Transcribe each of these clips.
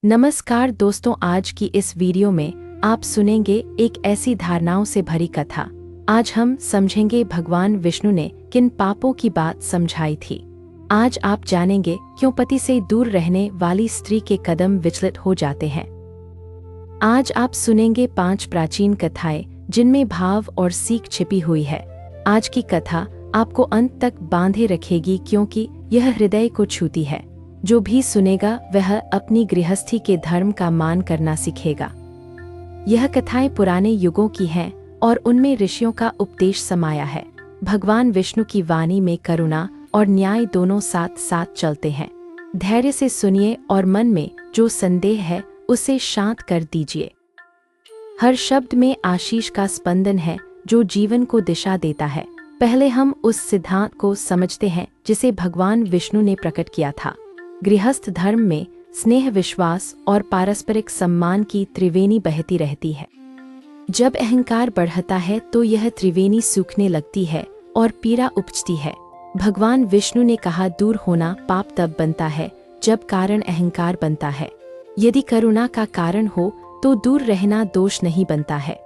नमस्कार दोस्तों, आज की इस वीडियो में आप सुनेंगे एक ऐसी धारणाओं से भरी कथा। आज हम समझेंगे भगवान विष्णु ने किन पापों की बात समझाई थी। आज आप जानेंगे क्यों पति से दूर रहने वाली स्त्री के कदम विचलित हो जाते हैं। आज आप सुनेंगे 5 प्राचीन कथाएं जिनमें भाव और सीख छिपी हुई है। आज की कथा आपको अंत तक बांधे रखेगी क्योंकि यह हृदय को छूती है। जो भी सुनेगा वह अपनी गृहस्थी के धर्म का मान करना सीखेगा। यह कथाएं पुराने युगों की हैं और उनमें ऋषियों का उपदेश समाया है। भगवान विष्णु की वाणी में करुणा और न्याय दोनों साथ साथ चलते हैं। धैर्य से सुनिए और मन में जो संदेह है उसे शांत कर दीजिए। हर शब्द में आशीष का स्पंदन है जो जीवन को दिशा देता है। पहले हम उस सिद्धांत को समझते हैं जिसे भगवान विष्णु ने प्रकट किया था। गृहस्थ धर्म में स्नेह, विश्वास और पारस्परिक सम्मान की त्रिवेणी बहती रहती है। जब अहंकार बढ़ता है तो यह त्रिवेणी सूखने लगती है और पीड़ा उपजती है। भगवान विष्णु ने कहा, दूर होना पाप तब बनता है जब कारण अहंकार बनता है। यदि करुणा का कारण हो तो दूर रहना दोष नहीं बनता है,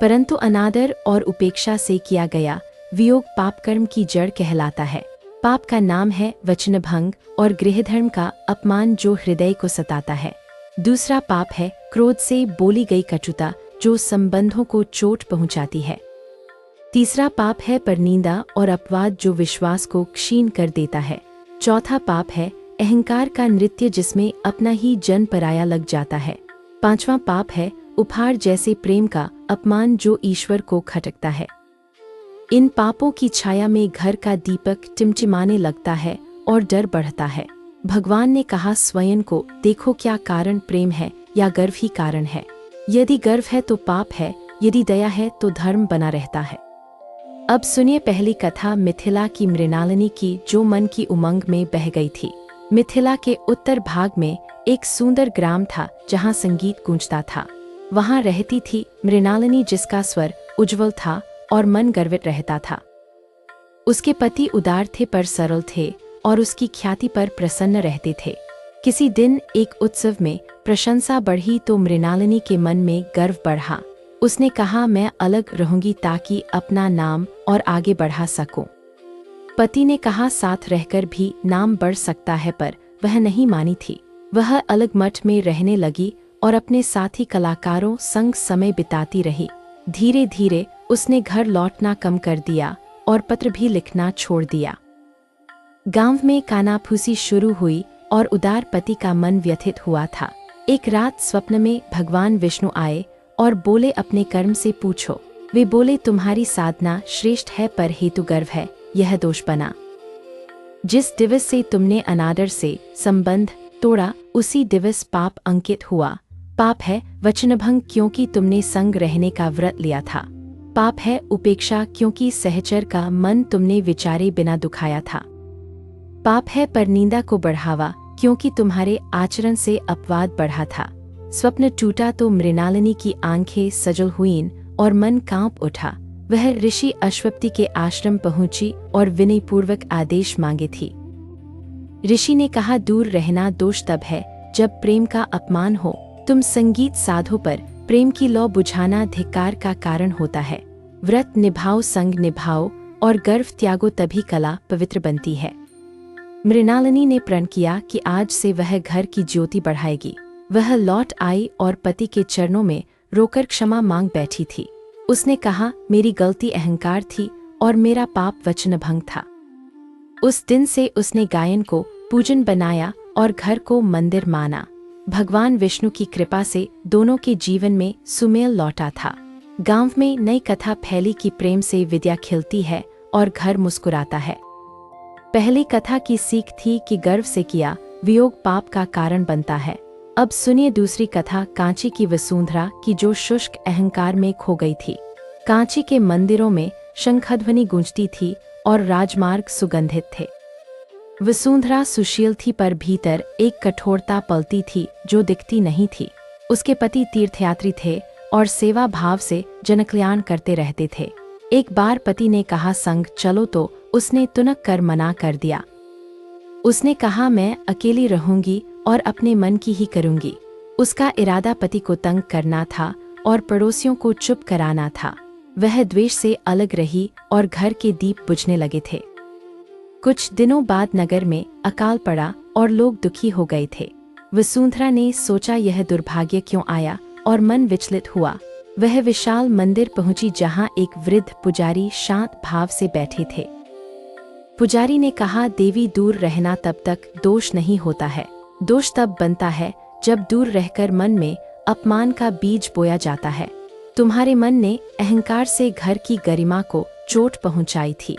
परंतु अनादर और उपेक्षा से किया गया वियोग पाप कर्म की जड़ कहलाता है। पाप का नाम है वचनभंग और गृहधर्म का अपमान जो हृदय को सताता है। दूसरा पाप है क्रोध से बोली गई कटुता जो संबंधों को चोट पहुंचाती है। तीसरा पाप है परनिंदा और अपवाद जो विश्वास को क्षीण कर देता है। चौथा पाप है अहंकार का नृत्य जिसमें अपना ही जन पराया लग जाता है। पांचवा पाप है उपहार जैसे प्रेम का अपमान जो ईश्वर को खटकता है। इन पापों की छाया में घर का दीपक टिमटिमाने लगता है और डर बढ़ता है। भगवान ने कहा, स्वयं को देखो, क्या कारण प्रेम है या गर्व ही कारण है। यदि गर्व है तो पाप है, यदि दया है तो धर्म बना रहता है। अब सुनिए पहली कथा मिथिला की मृणालिनी की जो मन की उमंग में बह गई थी। मिथिला के उत्तर भाग में एक सुंदर ग्राम था जहाँ संगीत गूंजता था। वहाँ रहती थी मृणालिनी जिसका स्वर उज्ज्वल था और मन गर्वित रहता था। उसके पति उदार थे पर सरल थे और उसकी ख्याति पर प्रसन्न रहते थे। किसी दिन एक उत्सव में प्रशंसा बढ़ी तो मृणालिनी के मन में गर्व बढ़ा। उसने कहा, मैं अलग रहूंगी ताकि अपना नाम और आगे बढ़ा सकूं। पति ने कहा, साथ रहकर भी नाम बढ़ सकता है, पर वह नहीं मानी थी। वह अलग मठ में रहने लगी और अपने साथी कलाकारों संग समय बिताती रही। धीरे धीरे उसने घर लौटना कम कर दिया और पत्र भी लिखना छोड़ दिया। गांव में कानाफूसी शुरू हुई और उदार पति का मन व्यथित हुआ था। एक रात स्वप्न में भगवान विष्णु आए और बोले, अपने कर्म से पूछो। वे बोले, तुम्हारी साधना श्रेष्ठ है पर हेतु गर्व है, यह दोष बना। जिस दिवस से तुमने अनादर से संबंध तोड़ा उसी दिवस पाप अंकित हुआ। पाप है वचनभंग क्योंकि तुमने संग रहने का व्रत लिया था। पाप है उपेक्षा क्योंकि सहचर का मन तुमने विचारे बिना दुखाया था। पाप है परनिंदा को बढ़ावा क्योंकि तुम्हारे आचरण से अपवाद बढ़ा था। स्वप्न टूटा तो मृणालिनी की आंखें सजल हुईं और मन कांप उठा। वह ऋषि अश्वपति के आश्रम पहुंची और विनयपूर्वक आदेश मांगे थी। ऋषि ने कहा, दूर रहना दोष तब है जब प्रेम का अपमान हो। तुम संगीत साधो पर प्रेम की लौ बुझाना धिक्कार का कारण होता है। व्रत निभाओ, संग निभाओ और गर्व त्यागो, तभी कला पवित्र बनती है। मृणालिनी ने प्रण किया कि आज से वह घर की ज्योति बढ़ाएगी। वह लौट आई और पति के चरणों में रोकर क्षमा मांग बैठी थी। उसने कहा, मेरी गलती अहंकार थी और मेरा पाप वचनभंग था। उस दिन से उसने गायन को पूजन बनाया और घर को मंदिर माना। भगवान विष्णु की कृपा से दोनों के जीवन में सुमेल लौटा था। गांव में नई कथा फैली कि प्रेम से विद्या खिलती है और घर मुस्कुराता है। पहली कथा की सीख थी कि गर्व से किया वियोग पाप का कारण बनता है। अब सुनिए दूसरी कथा कांची की वसुंधरा की जो शुष्क अहंकार में खो गई थी। कांची के मंदिरों में शंखध्वनि गूंजती थी और राजमार्ग सुगंधित थे। वसुंधरा सुशील थी पर भीतर एक कठोरता पलती थी जो दिखती नहीं थी। उसके पति तीर्थयात्री थे और सेवा भाव से जनकल्याण करते रहते थे। एक बार पति ने कहा, संग चलो, तो उसने तुनक कर मना कर दिया। उसने कहा, मैं अकेली रहूंगी और अपने मन की ही करूंगी। उसका इरादा पति को तंग करना था और पड़ोसियों को चुप कराना था। वह द्वेष से अलग रही और घर के दीप बुझने लगे थे। कुछ दिनों बाद नगर में अकाल पड़ा और लोग दुखी हो गए थे। वसुंधरा ने सोचा यह दुर्भाग्य क्यों आया और मन विचलित हुआ। वह विशाल मंदिर पहुंची जहां एक वृद्ध पुजारी शांत भाव से बैठे थे। पुजारी ने कहा, देवी दूर रहना तब तक दोष नहीं होता है। दोष तब बनता है जब दूर रहकर मन में अपमान का बीज बोया जाता है। तुम्हारे मन ने अहंकार से घर की गरिमा को चोट पहुंचाई थी।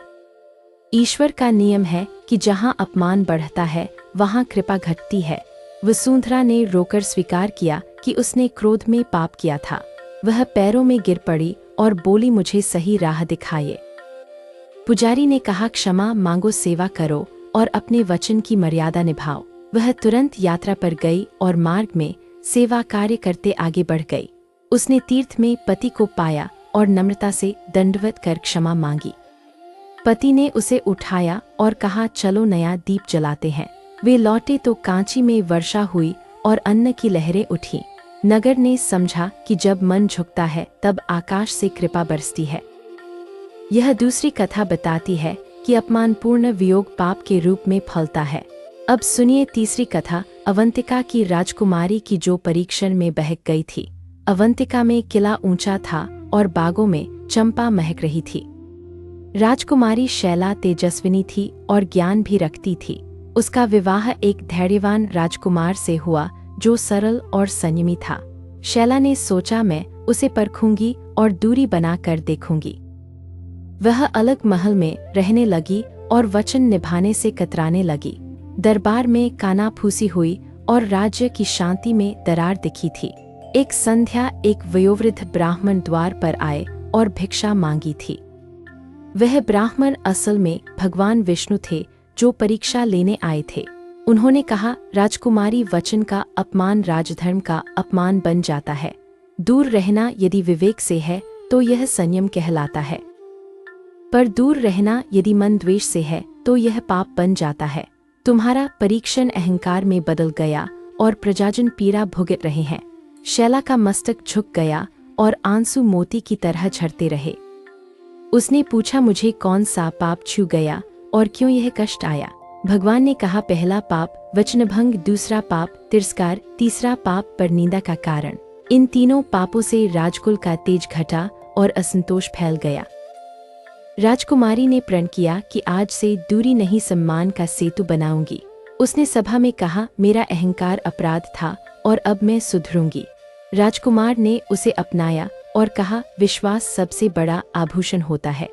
ईश्वर का नियम है कि जहां अपमान बढ़ता है वहां कृपा घटती है। वसुंधरा ने रोकर स्वीकार किया कि उसने क्रोध में पाप किया था। वह पैरों में गिर पड़ी और बोली, मुझे सही राह दिखाइए। पुजारी ने कहा, क्षमा मांगो, सेवा करो और अपने वचन की मर्यादा निभाओ। वह तुरंत यात्रा पर गई और मार्ग में सेवा कार्य करते आगे बढ़ गई। उसने तीर्थ में पति को पाया और नम्रता से दंडवत कर क्षमा मांगी। पति ने उसे उठाया और कहा, चलो नया दीप जलाते हैं। वे लौटे तो कांची में वर्षा हुई और अन्न की लहरें उठी। नगर ने समझा कि जब मन झुकता है तब आकाश से कृपा बरसती है। यह दूसरी कथा बताती है कि अपमानपूर्ण वियोग पाप के रूप में फलता है। अब सुनिए तीसरी कथा, अवंतिका की राजकुमारी की जो परीक्षण में बहक गई थी। अवंतिका में किला ऊंचा था और बागों में चंपा महक रही थी। राजकुमारी शैला तेजस्विनी थी और ज्ञान भी रखती थी। उसका विवाह एक धैर्यवान राजकुमार से हुआ जो सरल और संयमी था। शैला ने सोचा, मैं उसे परखूंगी और दूरी बनाकर देखूंगी। वह अलग महल में रहने लगी और वचन निभाने से कतराने लगी। दरबार में कानाफूसी हुई और राज्य की शांति में दरार दिखी थी। एक संध्या एक वयोवृद्ध ब्राह्मण द्वार पर आए और भिक्षा मांगी थी। वह ब्राह्मण असल में भगवान विष्णु थे जो परीक्षा लेने आए थे। उन्होंने कहा, राजकुमारी, वचन का अपमान राजधर्म का अपमान बन जाता है। दूर रहना यदि विवेक से है तो यह संयम कहलाता है, पर दूर रहना यदि मन द्वेष से है तो यह पाप बन जाता है। तुम्हारा परीक्षण अहंकार में बदल गया और प्रजाजन पीड़ा भुगत रहे हैं। शैला का मस्तक झुक गया और आंसू मोती की तरह झरते रहे। उसने पूछा, मुझे कौन सा पाप छू गया और क्यों यह कष्ट आया? भगवान ने कहा, पहला पाप वचनभंग, दूसरा पाप तिरस्कार, तीसरा पाप परनिंदा का कारण। इन तीनों पापों से राजकुल का तेज घटा और असंतोष फैल गया। राजकुमारी ने प्रण किया कि आज से दूरी नहीं सम्मान का सेतु बनाऊंगी। उसने सभा में कहा, मेरा अहंकार अपराध था और अब मैं सुधरूंगी। राजकुमार ने उसे अपनाया और कहा, विश्वास सबसे बड़ा आभूषण होता है।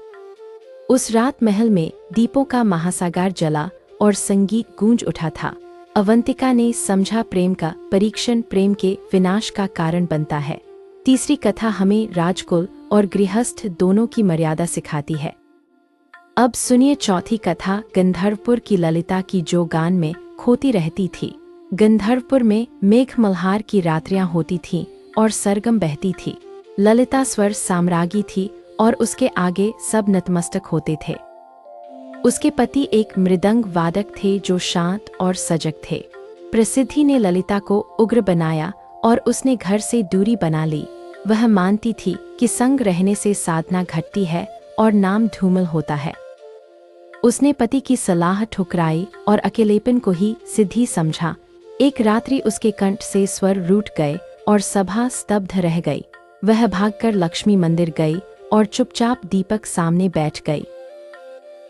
उस रात महल में दीपों का महासागर जला और संगीत गूंज उठा था। अवंतिका ने समझा, प्रेम का परीक्षण प्रेम के विनाश का कारण बनता है। तीसरी कथा हमें राजकुल और गृहस्थ दोनों की मर्यादा सिखाती है। अब सुनिए चौथी कथा, गंधर्वपुर की ललिता की जो गान में खोती रहती थी। गंधर्वपुर में मेघ मल्हार की रात्रियां होती थीं और सरगम बहती थी। ललिता स्वर साम्राज्ञी थी और उसके आगे सब नतमस्तक होते थे। उसके पति एक मृदंग वादक थे जो शांत और सजग थे। प्रसिद्धि ने ललिता को उग्र बनाया और उसने घर से दूरी बना ली। वह मानती थी कि संग रहने से साधना घटती है और नाम धूमल होता है। उसने पति की सलाह ठुकराई और अकेलेपन को ही सिद्धि समझा। एक रात्रि उसके कंठ से स्वर रूठ गए और सभा स्तब्ध रह गई। वह भागकर लक्ष्मी मंदिर गई और चुपचाप दीपक सामने बैठ गई।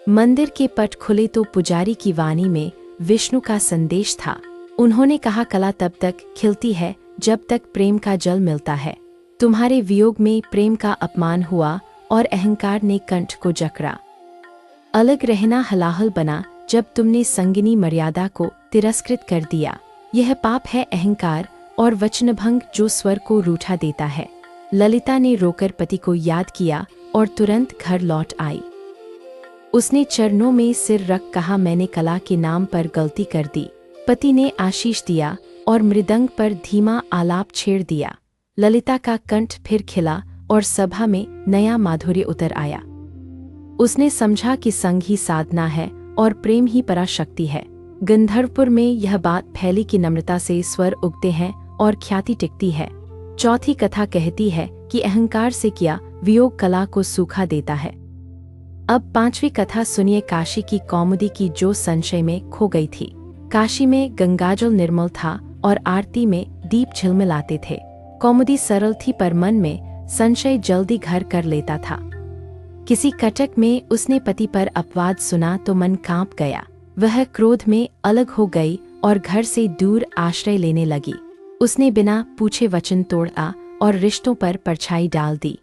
मंदिर के पट खुले तो पुजारी की वाणी में विष्णु का संदेश था। उन्होंने कहा, कला तब तक खिलती है जब तक प्रेम का जल मिलता है। तुम्हारे वियोग में प्रेम का अपमान हुआ और अहंकार ने कंठ को जकड़ा। अलग रहना हलाहल बना जब तुमने संगिनी मर्यादा को तिरस्कृत कर दिया। यह पाप है अहंकार और वचनभंग जो स्वर को रूठा देता है। ललिता ने रोकर पति को याद किया और तुरंत घर लौट आई। उसने चरणों में सिर रख कहा, मैंने कला के नाम पर गलती कर दी। पति ने आशीष दिया और मृदंग पर धीमा आलाप छेड़ दिया। ललिता का कंठ फिर खिला और सभा में नया माधुर्य उतर आया। उसने समझा कि संग ही साधना है और प्रेम ही पराशक्ति है। गंधर्वपुर में यह बात फैली कि नम्रता से स्वर उगते हैं और ख्याति टिकती है। चौथी कथा कहती है कि अहंकार से किया वियोग कला को सूखा देता है। अब पांचवी कथा सुनिए काशी की कौमुदी की, जो संशय में खो गई थी। काशी में गंगाजल निर्मल था और आरती में दीप झिलमिलाते थे। कौमुदी सरल थी पर मन में संशय जल्दी घर कर लेता था। किसी कटक में उसने पति पर अपवाद सुना तो मन कांप गया। वह क्रोध में अलग हो गई और घर से दूर आश्रय लेने लगी। उसने बिना पूछे वचन तोड़ा और रिश्तों पर परछाई डाल दी।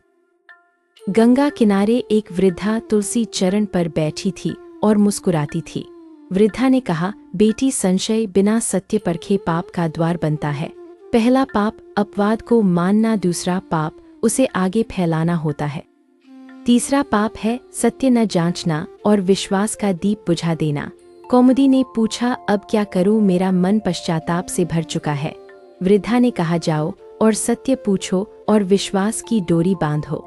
गंगा किनारे एक वृद्धा तुलसी चरण पर बैठी थी और मुस्कुराती थी। वृद्धा ने कहा, बेटी, संशय बिना सत्य परखे पाप का द्वार बनता है। पहला पाप अपवाद को मानना, दूसरा पाप उसे आगे फैलाना होता है, तीसरा पाप है सत्य न जांचना और विश्वास का दीप बुझा देना। कौमुदी ने पूछा, अब क्या करूं, मेरा मन पश्चाताप से भर चुका है। वृद्धा ने कहा, जाओ और सत्य पूछो और विश्वास की डोरी बांधो।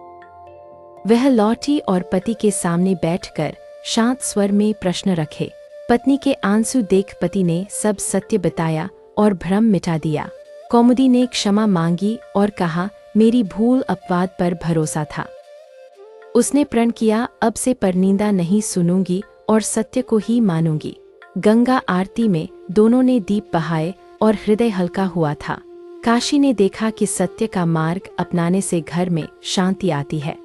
वह लौटी और पति के सामने बैठकर शांत स्वर में प्रश्न रखे। पत्नी के आंसू देख पति ने सब सत्य बताया और भ्रम मिटा दिया। कौमुदी ने क्षमा मांगी और कहा, मेरी भूल, अपवाद पर भरोसा था। उसने प्रण किया, अब से परनिंदा नहीं सुनूंगी और सत्य को ही मानूंगी। गंगा आरती में दोनों ने दीप बहाए और हृदय हल्का हुआ था। काशी ने देखा कि सत्य का मार्ग अपनाने से घर में शांति आती है।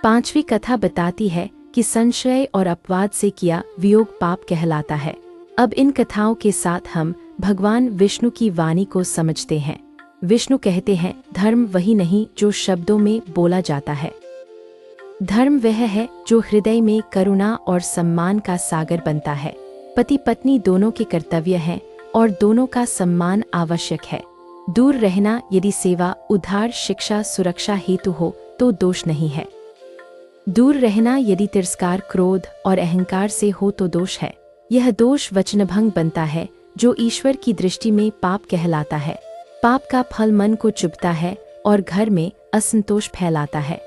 पांचवी कथा बताती है कि संशय और अपवाद से किया वियोग पाप कहलाता है। अब इन कथाओं के साथ हम भगवान विष्णु की वाणी को समझते हैं। विष्णु कहते हैं, धर्म वही नहीं जो शब्दों में बोला जाता है। धर्म वह है जो हृदय में करुणा और सम्मान का सागर बनता है। पति पत्नी दोनों के कर्तव्य हैं और दोनों का सम्मान आवश्यक है। दूर रहना यदि सेवा, उद्धार, शिक्षा, सुरक्षा हेतु हो तो दोष नहीं है। दूर रहना यदि तिरस्कार, क्रोध और अहंकार से हो तो दोष है। यह दोष वचनभंग बनता है, जो ईश्वर की दृष्टि में पाप कहलाता है। पाप का फल मन को चुभता है और घर में असंतोष फैलाता है।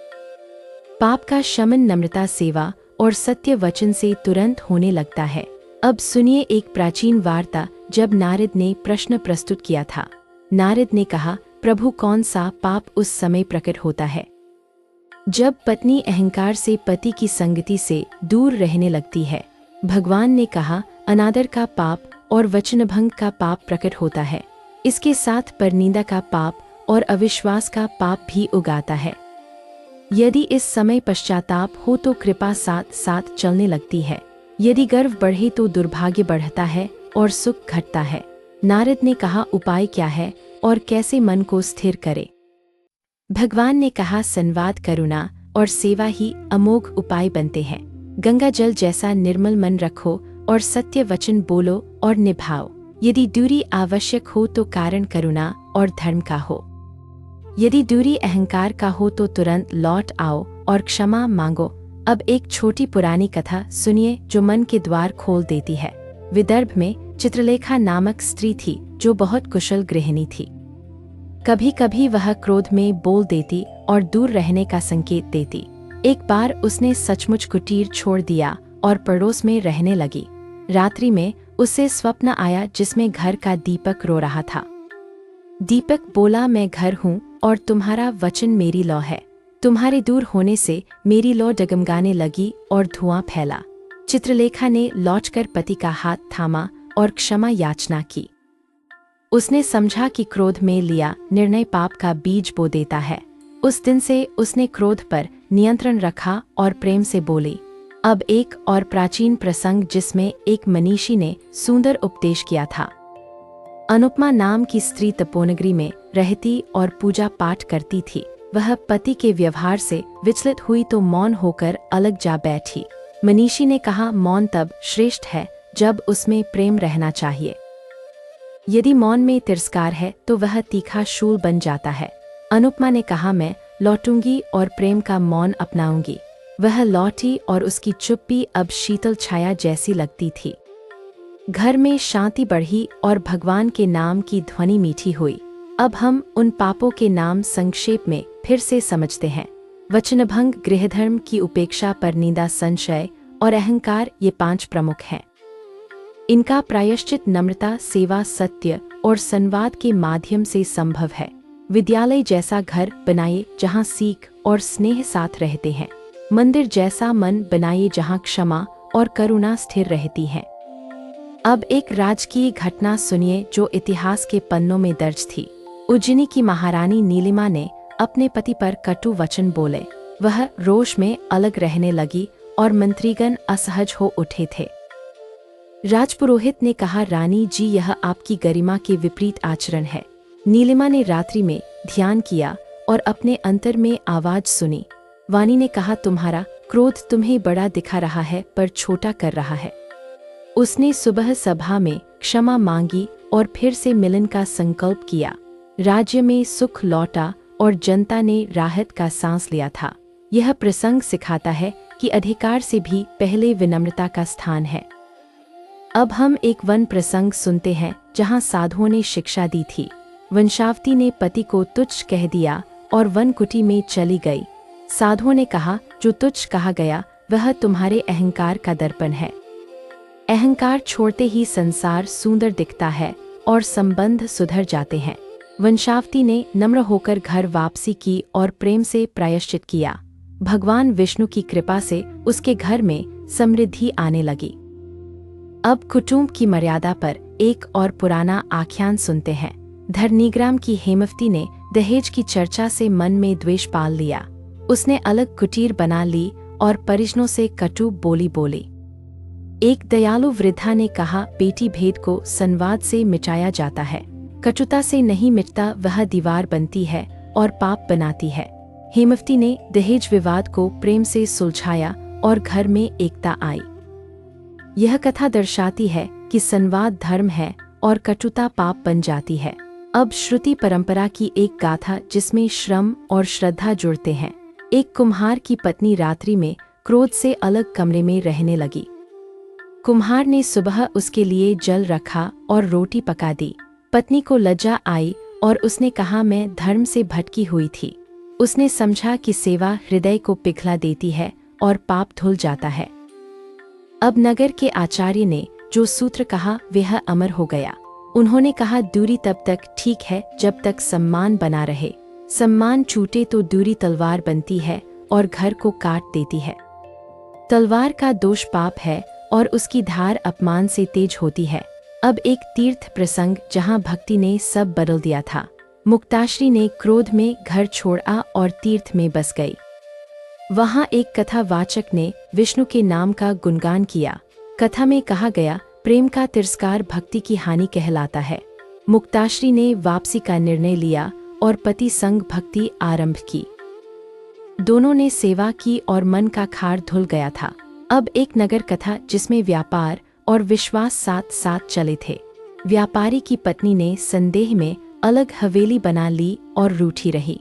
पाप का शमन नम्रता, सेवा और सत्य वचन से तुरंत होने लगता है। अब सुनिए एक प्राचीन वार्ता, जब नारद ने प्रश्न प्रस्तुत किया था। नारद ने कहा, प्रभु, कौन सा पाप उस समय प्रकट होता है जब पत्नी अहंकार से पति की संगति से दूर रहने लगती है? भगवान ने कहा, अनादर का पाप और वचनभंग का पाप प्रकट होता है। इसके साथ परनिंदा का पाप और अविश्वास का पाप भी उगाता है। यदि इस समय पश्चाताप हो तो कृपा साथ साथ चलने लगती है। यदि गर्व बढ़े तो दुर्भाग्य बढ़ता है और सुख घटता है। नारद ने कहा, उपाय क्या है और कैसे मन को स्थिर करे? भगवान ने कहा, संवाद, करुणा और सेवा ही अमोघ उपाय बनते हैं। गंगा जल जैसा निर्मल मन रखो और सत्य वचन बोलो और निभाओ। यदि दूरी आवश्यक हो तो कारण करुणा और धर्म का हो। यदि दूरी अहंकार का हो तो तुरंत लौट आओ और क्षमा मांगो। अब एक छोटी पुरानी कथा सुनिए जो मन के द्वार खोल देती है। विदर्भ में चित्रलेखा नामक स्त्री थी जो बहुत कुशल गृहिणी थी। कभी कभी वह क्रोध में बोल देती और दूर रहने का संकेत देती। एक बार उसने सचमुच कुटीर छोड़ दिया और पड़ोस में रहने लगी। रात्रि में उसे स्वप्न आया जिसमें घर का दीपक रो रहा था। दीपक बोला, मैं घर हूँ और तुम्हारा वचन मेरी लौ है। तुम्हारे दूर होने से मेरी लौ डगमगाने लगी और धुआं फैला। चित्रलेखा ने लौटकर पति का हाथ थामा और क्षमा याचना की। उसने समझा कि क्रोध में लिया निर्णय पाप का बीज बो देता है। उस दिन से उसने क्रोध पर नियंत्रण रखा और प्रेम से बोली। अब एक और प्राचीन प्रसंग जिसमें एक मनीषी ने सुंदर उपदेश किया था। अनुपमा नाम की स्त्री तपोनगरी में रहती और पूजा पाठ करती थी। वह पति के व्यवहार से विचलित हुई तो मौन होकर अलग जा बैठी। मनीषी ने कहा, मौन तब श्रेष्ठ है जब उसमें प्रेम रहना चाहिए। यदि मौन में तिरस्कार है तो वह तीखा शूल बन जाता है। अनुपमा ने कहा, मैं लौटूंगी और प्रेम का मौन अपनाऊंगी। वह लौटी और उसकी चुप्पी अब शीतल छाया जैसी लगती थी। घर में शांति बढ़ी और भगवान के नाम की ध्वनि मीठी हुई। अब हम उन पापों के नाम संक्षेप में फिर से समझते हैं। वचनभंग, गृहधर्म की उपेक्षा, परनिंदा, संशय और अहंकार, ये 5 प्रमुख हैं। इनका प्रायश्चित नम्रता, सेवा, सत्य और संवाद के माध्यम से संभव है। विद्यालय जैसा घर बनाइए जहाँ सीख और स्नेह साथ रहते हैं। मंदिर जैसा मन बनाइए जहाँ क्षमा और करुणा स्थिर रहती है। अब एक राजकीय घटना सुनिए जो इतिहास के पन्नों में दर्ज थी। उज्जैनी की महारानी नीलिमा ने अपने पति पर कटु वचन बोले। वह रोष में अलग रहने लगी और मंत्रीगण असहज हो उठे थे। राजपुरोहित ने कहा, रानी जी, यह आपकी गरिमा के विपरीत आचरण है। नीलिमा ने रात्रि में ध्यान किया और अपने अंतर में आवाज सुनी। वाणी ने कहा, तुम्हारा क्रोध तुम्हें बड़ा दिखा रहा है पर छोटा कर रहा है। उसने सुबह सभा में क्षमा मांगी और फिर से मिलन का संकल्प किया। राज्य में सुख लौटा और जनता ने राहत का सांस लिया था। यह प्रसंग सिखाता है कि अधिकार से भी पहले विनम्रता का स्थान है। अब हम एक वन प्रसंग सुनते हैं जहां साधुओं ने शिक्षा दी थी। वंशावती ने पति को तुच्छ कह दिया और वन कुटी में चली गई। साधुओं ने कहा, जो तुच्छ कहा गया वह तुम्हारे अहंकार का दर्पण है। अहंकार छोड़ते ही संसार सुंदर दिखता है और संबंध सुधर जाते हैं। वंशावती ने नम्र होकर घर वापसी की और प्रेम से प्रायश्चित किया। भगवान विष्णु की कृपा से उसके घर में समृद्धि आने लगी। अब कुटुंब की मर्यादा पर एक और पुराना आख्यान सुनते हैं। धरनीग्राम की हेमवती ने दहेज की चर्चा से मन में द्वेष पाल लिया। उसने अलग कुटीर बना ली और परिजनों से कटु बोली बोली। एक दयालु वृद्धा ने कहा, बेटी भेद को संवाद से मिटाया जाता है। कटुता से नहीं मिटता, वह दीवार बनती है और पाप बनाती है। हेमवती ने दहेज विवाद को प्रेम से सुलझाया और घर में एकता आई। यह कथा दर्शाती है कि संवाद धर्म है और कटुता पाप बन जाती है। अब श्रुति परंपरा की एक गाथा जिसमें श्रम और श्रद्धा जुड़ते हैं। एक कुम्हार की पत्नी रात्रि में क्रोध से अलग कमरे में रहने लगी। कुम्हार ने सुबह उसके लिए जल रखा और रोटी पका दी। पत्नी को लज्जा आई और उसने कहा, मैं धर्म से भटकी हुई थी। उसने समझा कि सेवा हृदय को पिघला देती है और पाप धुल जाता है। अब नगर के आचार्य ने जो सूत्र कहा वह अमर हो गया। उन्होंने कहा, दूरी तब तक ठीक है जब तक सम्मान बना रहे। सम्मान छूटे तो दूरी तलवार बनती है और घर को काट देती है। तलवार का दोष पाप है और उसकी धार अपमान से तेज होती है। अब एक तीर्थ प्रसंग जहां भक्ति ने सब बदल दिया था। मुक्ताश्री ने क्रोध में घर छोड़ा और तीर्थ में बस गई। वहां एक कथावाचक ने विष्णु के नाम का गुणगान किया। कथा में कहा गया, प्रेम का तिरस्कार भक्ति की हानि कहलाता है। मुक्ताश्री ने वापसी का निर्णय लिया और पति संग भक्ति आरंभ की। दोनों ने सेवा की और मन का खार धुल गया था। अब एक नगर कथा जिसमें व्यापार और विश्वास साथ साथ चले थे। व्यापारी की पत्नी ने संदेह में अलग हवेली बना ली और रूठी रही।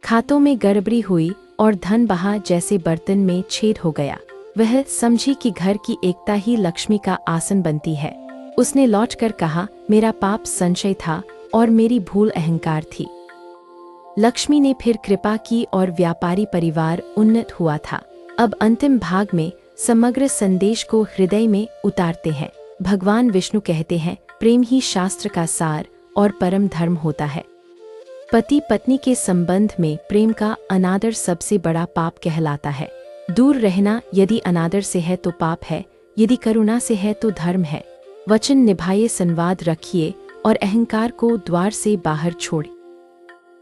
खातों में गड़बड़ी हुई और धन बहा जैसे बर्तन में छेद हो गया। वह समझी कि घर की एकता ही लक्ष्मी का आसन बनती है। उसने लौटकर कहा, मेरा पाप संशय था और मेरी भूल अहंकार थी। लक्ष्मी ने फिर कृपा की और व्यापारी परिवार उन्नत हुआ था। अब अंतिम भाग में समग्र संदेश को हृदय में उतारते हैं। भगवान विष्णु कहते हैं, प्रेम ही शास्त्र का सार और परम धर्म होता है। पति पत्नी के संबंध में प्रेम का अनादर सबसे बड़ा पाप कहलाता है। दूर रहना यदि अनादर से है तो पाप है, यदि करुणा से है तो धर्म है। वचन निभाइए, संवाद रखिए और अहंकार को द्वार से बाहर छोड़िए।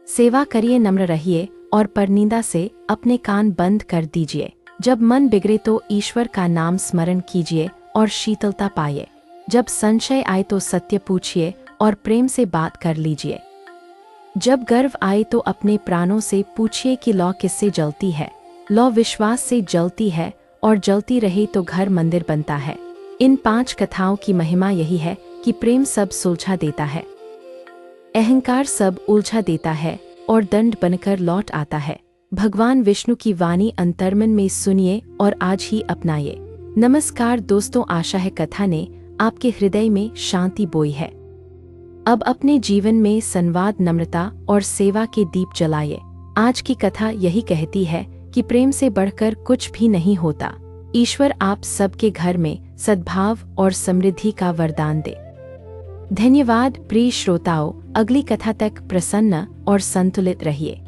सेवा करिए, नम्र रहिए और परनिंदा से अपने कान बंद कर दीजिए। जब मन बिगड़े तो ईश्वर का नाम स्मरण कीजिए और शीतलता पाइए। जब संशय आए तो सत्य पूछिए और प्रेम से बात कर लीजिए। जब गर्व आए तो अपने प्राणों से पूछिए कि लौ किससे जलती है। लौ विश्वास से जलती है और जलती रहे तो घर मंदिर बनता है। इन 5 कथाओं की महिमा यही है कि प्रेम सब सुलझा देता है, अहंकार सब उलझा देता है और दंड बनकर लौट आता है। भगवान विष्णु की वाणी अंतर्मन में सुनिए और आज ही अपनाइए। नमस्कार दोस्तों, आशा है कथा ने आपके हृदय में शांति बोई है। अब अपने जीवन में संवाद, नम्रता और सेवा के दीप जलाइए। आज की कथा यही कहती है कि प्रेम से बढ़कर कुछ भी नहीं होता। ईश्वर आप सबके घर में सद्भाव और समृद्धि का वरदान दे। धन्यवाद प्रिय श्रोताओं, अगली कथा तक प्रसन्न और संतुलित रहिए।